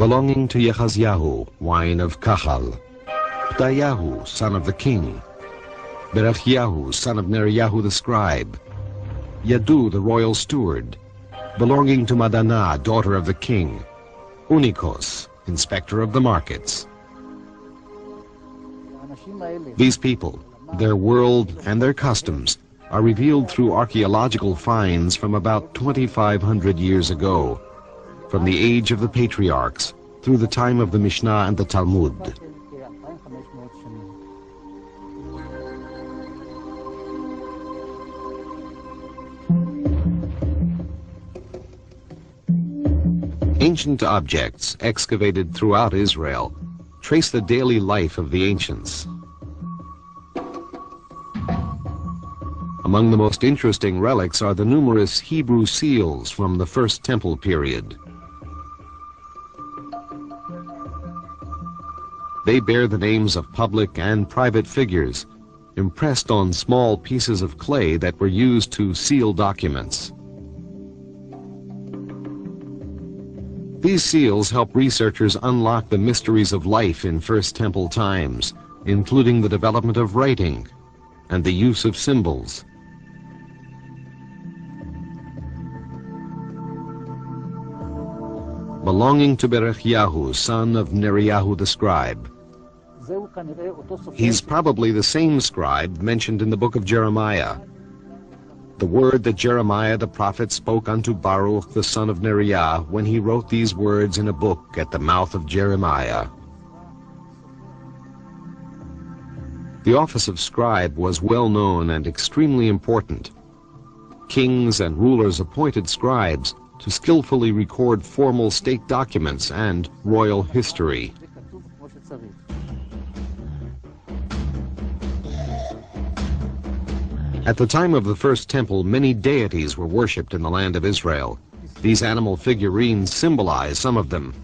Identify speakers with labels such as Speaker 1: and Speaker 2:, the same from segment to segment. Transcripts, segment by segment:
Speaker 1: belonging to Yechazyahu, wine of Kahal. Pdayahu, son of the king. Berechiahu, son of Neriyahu the scribe. Yadu, the royal steward, belonging to Madana, daughter of the king. Unikos, inspector of the markets. These people, their world and their customs are revealed through archaeological finds from about 2,500 years ago, from the age of the patriarchs through the time of the Mishnah and the Talmud. Ancient objects excavated throughout Israel trace the daily life of the ancients. Among the most interesting relics are the numerous Hebrew seals from the First Temple period. They bear the names of public and private figures, impressed on small pieces of clay that were used to seal documents. These seals help researchers unlock the mysteries of life in First Temple times, including the development of writing and the use of symbols. Belonging to Berechiahu, son of Neriyahu the scribe. He's probably the same scribe mentioned in the book of Jeremiah. The word that Jeremiah the prophet spoke unto Baruch the son of Neriah when he wrote these words in a book at the mouth of Jeremiah. The office of scribe was well known and extremely important. Kings and rulers appointed scribes to skillfully record formal state documents and royal history. At the time of the First Temple, many deities were worshipped in the land of Israel. These animal figurines symbolize some of them.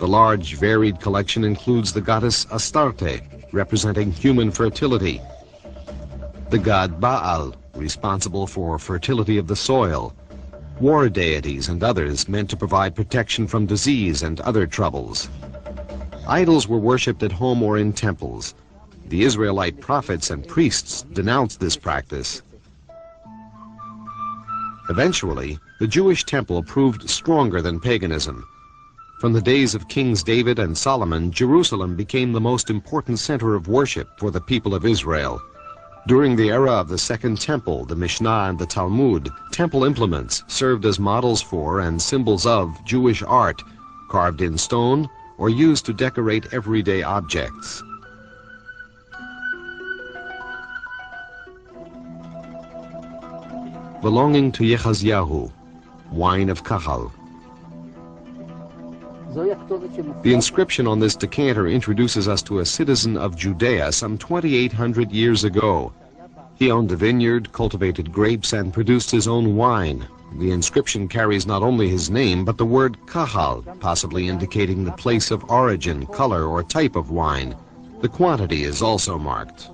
Speaker 1: The large, varied collection includes the goddess Astarte, representing human fertility, the god Baal, responsible for fertility of the soil, war deities and others meant to provide protection from disease and other troubles. Idols were worshipped at home or in temples. The Israelite prophets and priests denounced this practice. Eventually, the Jewish temple proved stronger than paganism. From the days of Kings David and Solomon, Jerusalem became the most important center of worship for the people of Israel. During the era of the Second Temple, the Mishnah and the Talmud, temple implements served as models for and symbols of Jewish art, carved in stone or used to decorate everyday objects. Belonging to Yechazyahu, wine of Kahal. The inscription on this decanter introduces us to a citizen of Judea some 2,800 years ago. He owned a vineyard, cultivated grapes, and produced his own wine. The inscription carries not only his name, but the word Kahal, possibly indicating the place of origin, color, or type of wine. The quantity is also marked.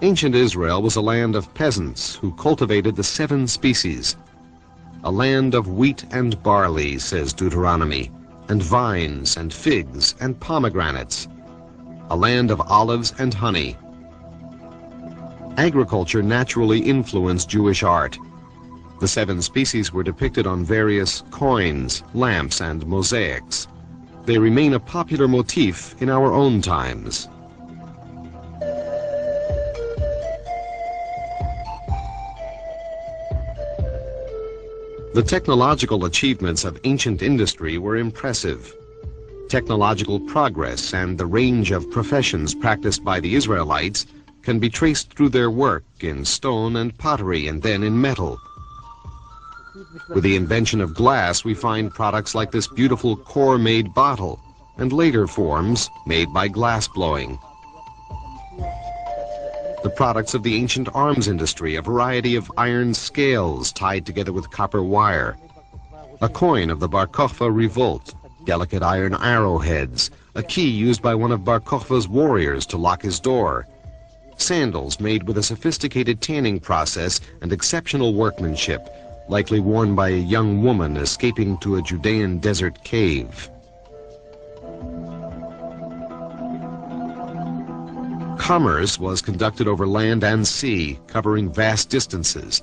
Speaker 1: Ancient Israel was a land of peasants who cultivated the 7 species. A land of wheat and barley, says Deuteronomy, and vines and figs and pomegranates. A land of olives and honey. Agriculture naturally influenced Jewish art. The 7 species were depicted on various coins, lamps, and mosaics. They remain a popular motif in our own times. The technological achievements of ancient industry were impressive. Technological progress and the range of professions practiced by the Israelites can be traced through their work in stone and pottery and then in metal. With the invention of glass, we find products like this beautiful core-made bottle and later forms made by glass blowing. The products of the ancient arms industry, a variety of iron scales tied together with copper wire. A coin of the Bar Kokhba revolt, delicate iron arrowheads, a key used by one of Bar Kokhba's warriors to lock his door. Sandals made with a sophisticated tanning process and exceptional workmanship, likely worn by a young woman escaping to a Judean desert cave. Commerce was conducted over land and sea, covering vast distances.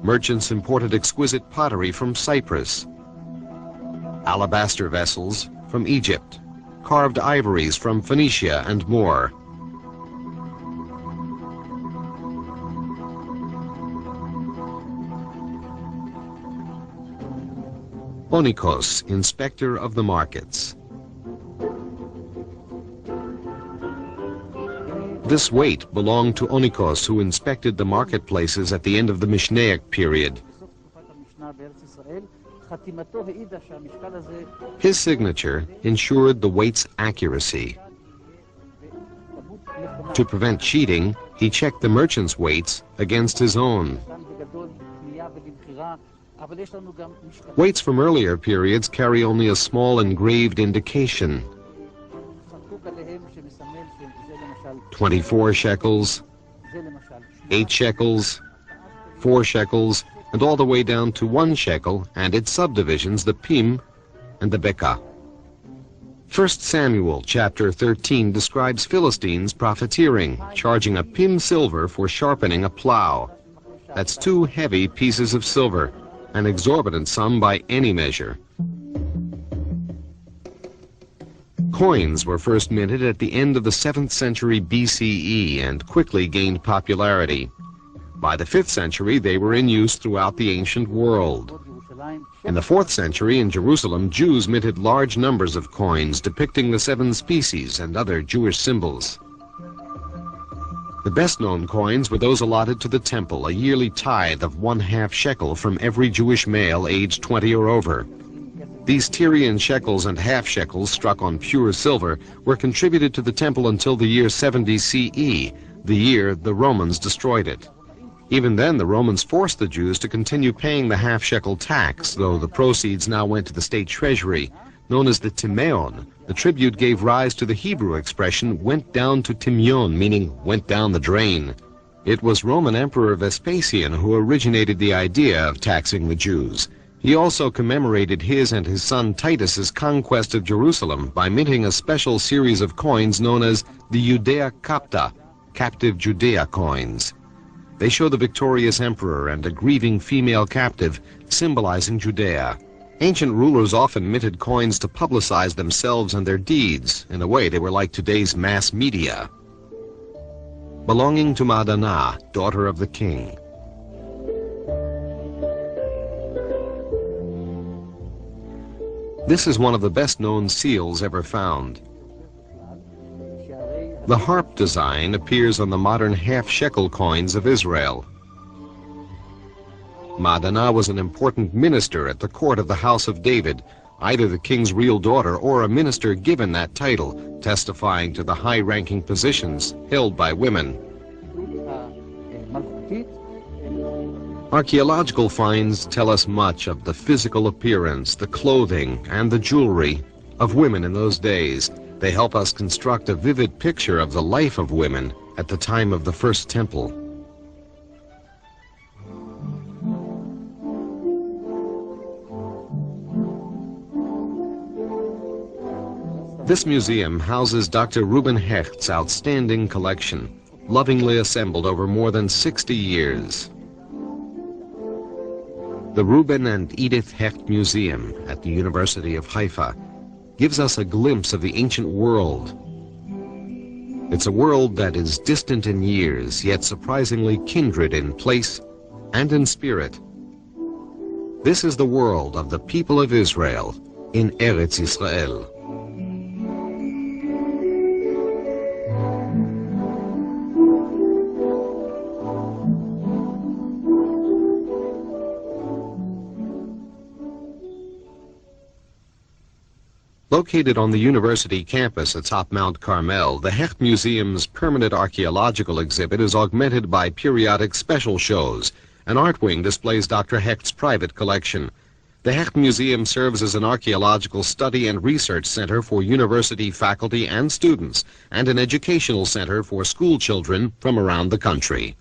Speaker 1: Merchants imported exquisite pottery from Cyprus, alabaster vessels from Egypt, carved ivories from Phoenicia, and more. Onikos, inspector of the markets. This weight belonged to Onikos, who inspected the marketplaces at the end of the Mishnaic period. His signature ensured the weight's accuracy. To prevent cheating, he checked the merchant's weights against his own. Weights from earlier periods carry only a small engraved indication. 24 shekels, 8 shekels, 4 shekels, and all the way down to 1 shekel and its subdivisions, the pim and the beka. 1 Samuel chapter 13 describes Philistines profiteering, charging a pim silver for sharpening a plow. That's 2 heavy pieces of silver, an exorbitant sum by any measure. Coins were first minted at the end of the 7th century BCE and quickly gained popularity. By the 5th century, they were in use throughout the ancient world. In the 4th century, in Jerusalem, Jews minted large numbers of coins depicting the 7 species and other Jewish symbols. The best-known coins were those allotted to the temple, a yearly tithe of 1/2 shekel from every Jewish male aged 20 or over. These Tyrian shekels and half shekels struck on pure silver were contributed to the temple until the year 70 CE, the year the Romans destroyed it. Even then, the Romans forced the Jews to continue paying the half-shekel tax, though the proceeds now went to the state treasury. Known as the timeon, the tribute gave rise to the Hebrew expression went down to timion, meaning went down the drain. It was Roman Emperor Vespasian who originated the idea of taxing the Jews. He also commemorated his and his son Titus's conquest of Jerusalem by minting a special series of coins known as the Judea Capta, captive Judea coins. They show the victorious emperor and a grieving female captive, symbolizing Judea. Ancient rulers often minted coins to publicize themselves and their deeds. In a way, they were like today's mass media. Belonging to Madana, daughter of the king. This is one of the best-known seals ever found. The harp design appears on the modern half-shekel coins of Israel. Madana was an important minister at the court of the House of David, either the king's real daughter or a minister given that title, testifying to the high-ranking positions held by women. Archaeological finds tell us much of the physical appearance, the clothing, and the jewelry of women in those days. They help us construct a vivid picture of the life of women at the time of the First Temple. This museum houses Dr. Reuben Hecht's outstanding collection, lovingly assembled over more than 60 years. The Reuben and Edith Hecht Museum at the University of Haifa gives us a glimpse of the ancient world. It's a world that is distant in years, yet surprisingly kindred in place and in spirit. This is the world of the people of Israel in Eretz Israel. Located on the university campus atop Mount Carmel, the Hecht Museum's permanent archaeological exhibit is augmented by periodic special shows. An art wing displays Dr. Hecht's private collection. The Hecht Museum serves as an archaeological study and research center for university faculty and students, and an educational center for school children from around the country.